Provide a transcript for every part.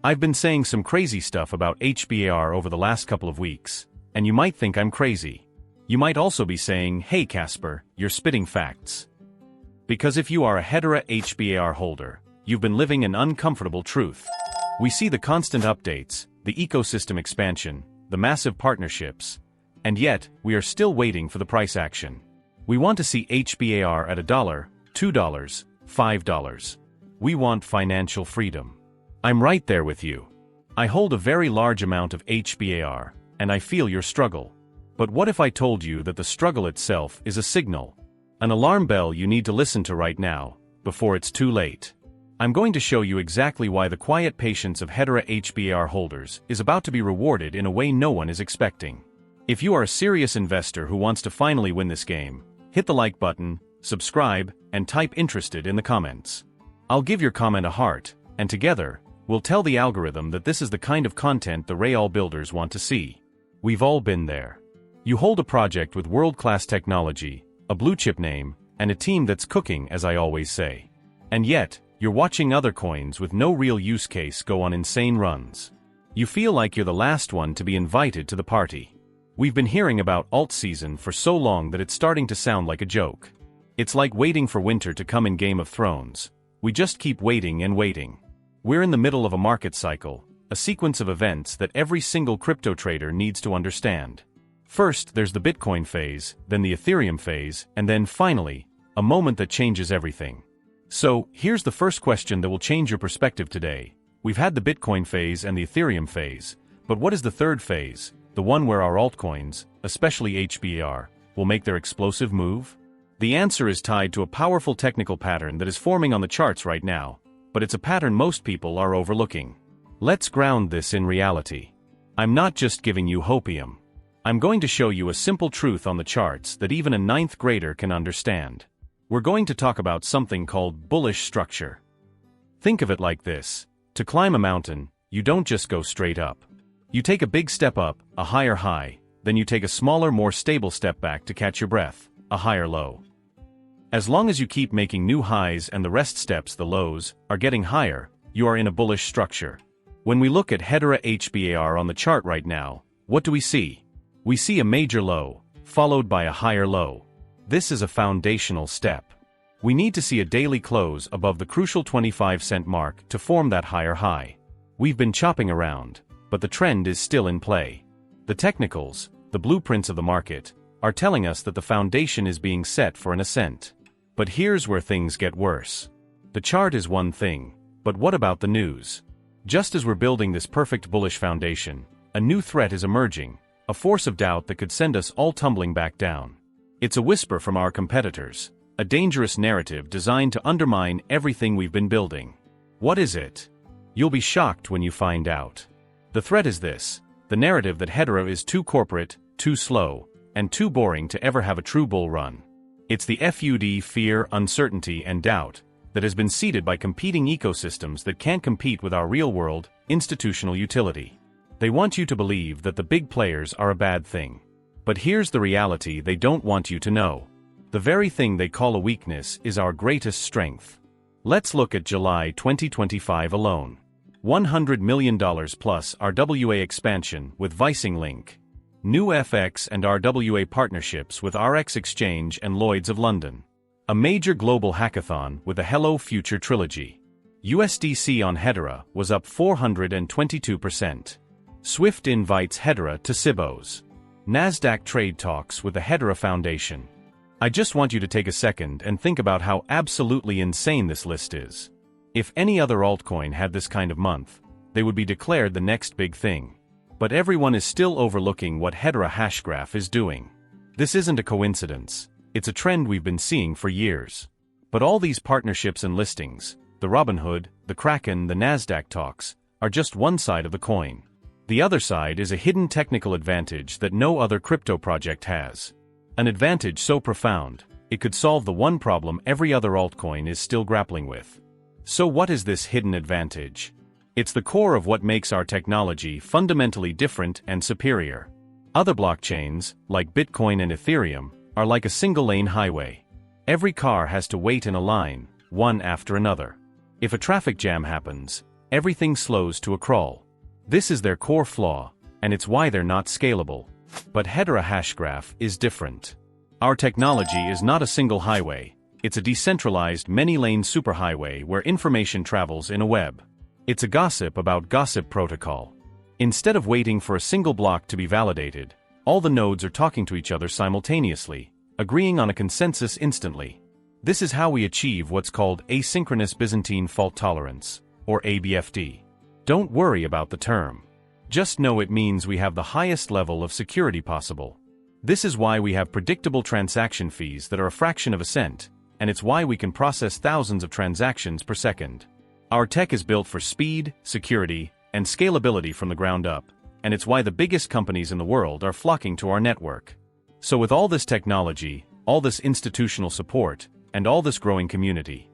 I've been saying some crazy stuff about HBAR over the last couple of weeks, and you might think I'm crazy. You might also be saying, hey Casper, you're spitting facts. Because if you are a Hedera HBAR holder, you've been living an uncomfortable truth. We see the constant updates, the ecosystem expansion, the massive partnerships, and yet, we are still waiting for the price action. We want to see HBAR at $1, $2, $5. We want financial freedom. I'm right there with you. I hold a very large amount of HBAR, and I feel your struggle. But what if I told you that the struggle itself is a signal? An alarm bell you need to listen to right now, before it's too late. I'm going to show you exactly why the quiet patience of Hedera HBAR holders is about to be rewarded in a way no one is expecting. If you are a serious investor who wants to finally win this game, hit the like button, subscribe, and type interested in the comments. I'll give your comment a heart, and together, we'll tell the algorithm that this is the kind of content the Real builders want to see. We've all been there. You hold a project with world-class technology, a blue-chip name, and a team that's cooking, as I always say. And yet, you're watching other coins with no real use case go on insane runs. You feel like you're the last one to be invited to the party. We've been hearing about alt season for so long that it's starting to sound like a joke. It's like waiting for winter to come in Game of Thrones. We just keep waiting and waiting. We're in the middle of a market cycle, a sequence of events that every single crypto trader needs to understand. First, there's the Bitcoin phase, then the Ethereum phase, and then finally, a moment that changes everything. So, here's the first question that will change your perspective today. We've had the Bitcoin phase and the Ethereum phase, but what is the third phase? The one where our altcoins, especially HBAR, will make their explosive move? The answer is tied to a powerful technical pattern that is forming on the charts right now, but it's a pattern most people are overlooking. Let's ground this in reality. I'm not just giving you hopium. I'm going to show you a simple truth on the charts that even a ninth grader can understand. We're going to talk about something called bullish structure. Think of it like this. To climb a mountain, you don't just go straight up. You take a big step up, a higher high, then you take a smaller, more stable step back to catch your breath, a higher low. As long as you keep making new highs and the rest steps, the lows, are getting higher, you are in a bullish structure. When we look at Hedera HBAR on the chart right now, what do we see? We see a major low, followed by a higher low. This is a foundational step. We need to see a daily close above the crucial 25-cent mark to form that higher high. We've been chopping around, but the trend is still in play. The technicals, the blueprints of the market, are telling us that the foundation is being set for an ascent. But here's where things get worse. The chart is one thing, but what about the news? Just as we're building this perfect bullish foundation, a new threat is emerging, a force of doubt that could send us all tumbling back down. It's a whisper from our competitors, a dangerous narrative designed to undermine everything we've been building. What is it? You'll be shocked when you find out. The threat is this: the narrative that Hedera is too corporate, too slow, and too boring to ever have a true bull run. It's the FUD, fear, uncertainty, and doubt, that has been seeded by competing ecosystems that can't compete with our real-world, institutional utility. They want you to believe that the big players are a bad thing. But here's the reality they don't want you to know. The very thing they call a weakness is our greatest strength. Let's look at July 2025 alone. $100 million plus RWA expansion with Vicing Link. New FX and RWA partnerships with RX Exchange and Lloyds of London. A major global hackathon with a Hello Future trilogy. USDC on Hedera was up 422%. Swift invites Hedera to Cibos. Nasdaq trade talks with the Hedera Foundation. I just want you to take a second and think about how absolutely insane this list is. If any other altcoin had this kind of month, they would be declared the next big thing. But everyone is still overlooking what Hedera Hashgraph is doing. This isn't a coincidence. It's a trend we've been seeing for years. But all these partnerships and listings, the Robinhood, the Kraken, the Nasdaq talks, are just one side of the coin. The other side is a hidden technical advantage that no other crypto project has. An advantage so profound, it could solve the one problem every other altcoin is still grappling with. So what is this hidden advantage? It's the core of what makes our technology fundamentally different and superior. Other blockchains, like Bitcoin and Ethereum, are like a single-lane highway. Every car has to wait in a line, one after another. If a traffic jam happens, everything slows to a crawl. This is their core flaw, and it's why they're not scalable. But Hedera Hashgraph is different. Our technology is not a single highway, it's a decentralized many-lane superhighway where information travels in a web. It's a gossip about gossip protocol. Instead of waiting for a single block to be validated, all the nodes are talking to each other simultaneously, agreeing on a consensus instantly. This is how we achieve what's called asynchronous Byzantine fault tolerance, or ABFT. Don't worry about the term. Just know it means we have the highest level of security possible. This is why we have predictable transaction fees that are a fraction of a cent, and it's why we can process thousands of transactions per second. Our tech is built for speed, security, and scalability from the ground up, and it's why the biggest companies in the world are flocking to our network. So with all this technology, all this institutional support, and all this growing community,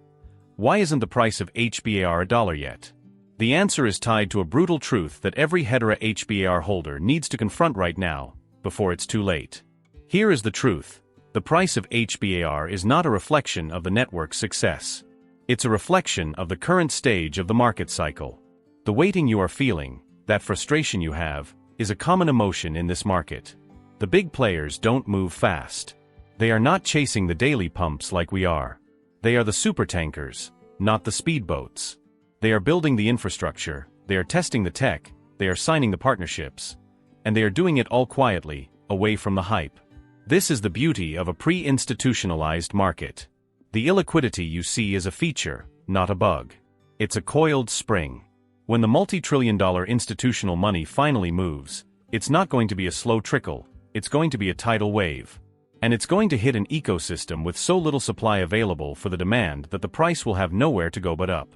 why isn't the price of HBAR $1 yet? The answer is tied to a brutal truth that every Hedera HBAR holder needs to confront right now, before it's too late. Here is the truth. The price of HBAR is not a reflection of the network's success. It's a reflection of the current stage of the market cycle. The waiting you are feeling, that frustration you have, is a common emotion in this market. The big players don't move fast. They are not chasing the daily pumps like we are. They are the supertankers, not the speedboats. They are building the infrastructure, they are testing the tech, they are signing the partnerships, and they are doing it all quietly, away from the hype. This is the beauty of a pre-institutionalized market. The illiquidity you see is a feature, not a bug. It's a coiled spring. When the multi-trillion-dollar institutional money finally moves, it's not going to be a slow trickle, it's going to be a tidal wave. And it's going to hit an ecosystem with so little supply available for the demand that the price will have nowhere to go but up.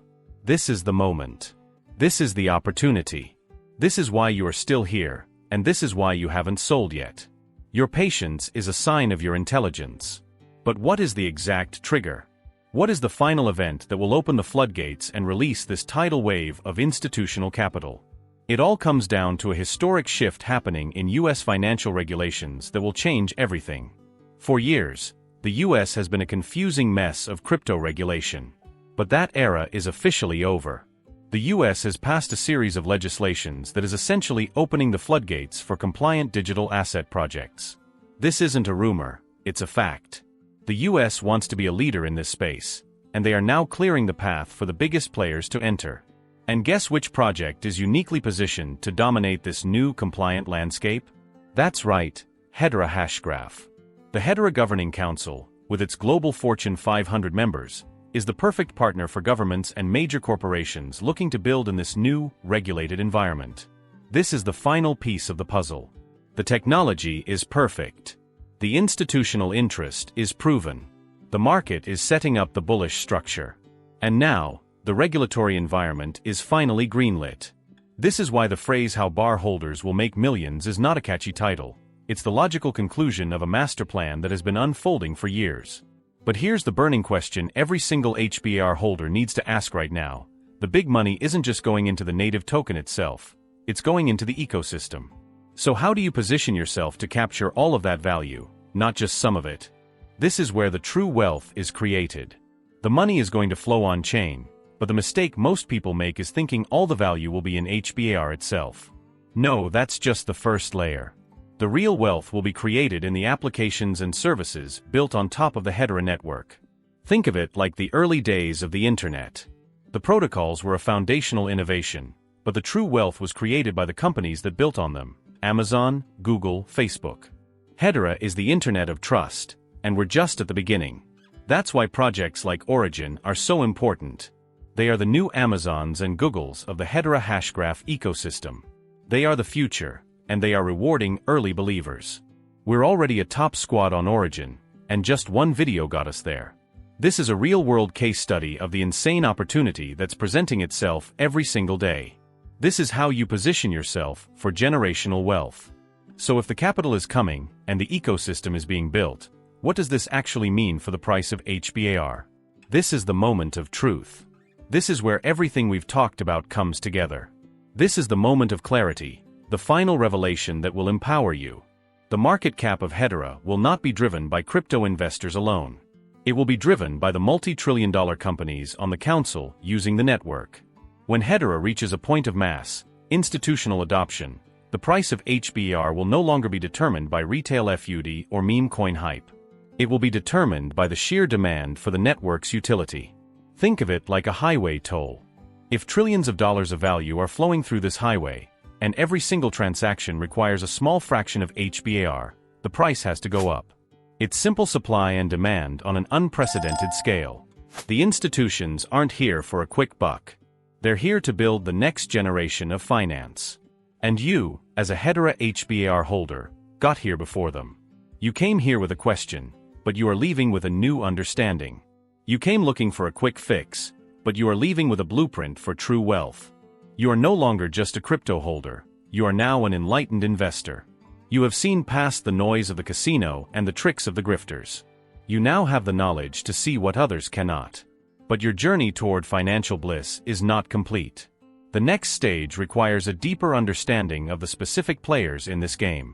This is the moment. This is the opportunity. This is why you are still here, and this is why you haven't sold yet. Your patience is a sign of your intelligence. But what is the exact trigger? What is the final event that will open the floodgates and release this tidal wave of institutional capital? It all comes down to a historic shift happening in U.S. financial regulations that will change everything. For years, the U.S. has been a confusing mess of crypto regulation. But that era is officially over. The U.S. has passed a series of legislations that is essentially opening the floodgates for compliant digital asset projects. This isn't a rumor, it's a fact. The U.S. wants to be a leader in this space, and they are now clearing the path for the biggest players to enter. And guess which project is uniquely positioned to dominate this new compliant landscape? That's right, Hedera Hashgraph. The Hedera Governing Council, with its global Fortune 500 members, is the perfect partner for governments and major corporations looking to build in this new, regulated environment. This is the final piece of the puzzle. The technology is perfect. The institutional interest is proven. The market is setting up the bullish structure. And now, the regulatory environment is finally greenlit. This is why the phrase "how bar holders will make millions" is not a catchy title. It's the logical conclusion of a master plan that has been unfolding for years. But here's the burning question every single HBAR holder needs to ask right now. The big money isn't just going into the native token itself, it's going into the ecosystem. So how do you position yourself to capture all of that value, not just some of it? This is where the true wealth is created. The money is going to flow on-chain, but the mistake most people make is thinking all the value will be in HBAR itself. No, that's just the first layer. The real wealth will be created in the applications and services built on top of the Hedera network. Think of it like the early days of the internet. The protocols were a foundational innovation, but the true wealth was created by the companies that built on them: Amazon, Google, Facebook. Hedera is the internet of trust, and we're just at the beginning. That's why projects like Origin are so important. They are the new Amazons and Googles of the Hedera Hashgraph ecosystem. They are the future, and they are rewarding early believers. We're already a top squad on Origin, and just one video got us there. This is a real-world case study of the insane opportunity that's presenting itself every single day. This is how you position yourself for generational wealth. So if the capital is coming, and the ecosystem is being built, what does this actually mean for the price of HBAR? This is the moment of truth. This is where everything we've talked about comes together. This is the moment of clarity, the final revelation that will empower you. The market cap of Hedera will not be driven by crypto investors alone. It will be driven by the multi-trillion-dollar companies on the council using the network. When Hedera reaches a point of mass, institutional adoption, the price of HBAR will no longer be determined by retail FUD or meme coin hype. It will be determined by the sheer demand for the network's utility. Think of it like a highway toll. If trillions of dollars of value are flowing through this highway, and every single transaction requires a small fraction of HBAR, the price has to go up. It's simple supply and demand on an unprecedented scale. The institutions aren't here for a quick buck. They're here to build the next generation of finance. And you, as a Hedera HBAR holder, got here before them. You came here with a question, but you are leaving with a new understanding. You came looking for a quick fix, but you are leaving with a blueprint for true wealth. You are no longer just a crypto holder, you are now an enlightened investor. You have seen past the noise of the casino and the tricks of the grifters. You now have the knowledge to see what others cannot. But your journey toward financial bliss is not complete. The next stage requires a deeper understanding of the specific players in this game.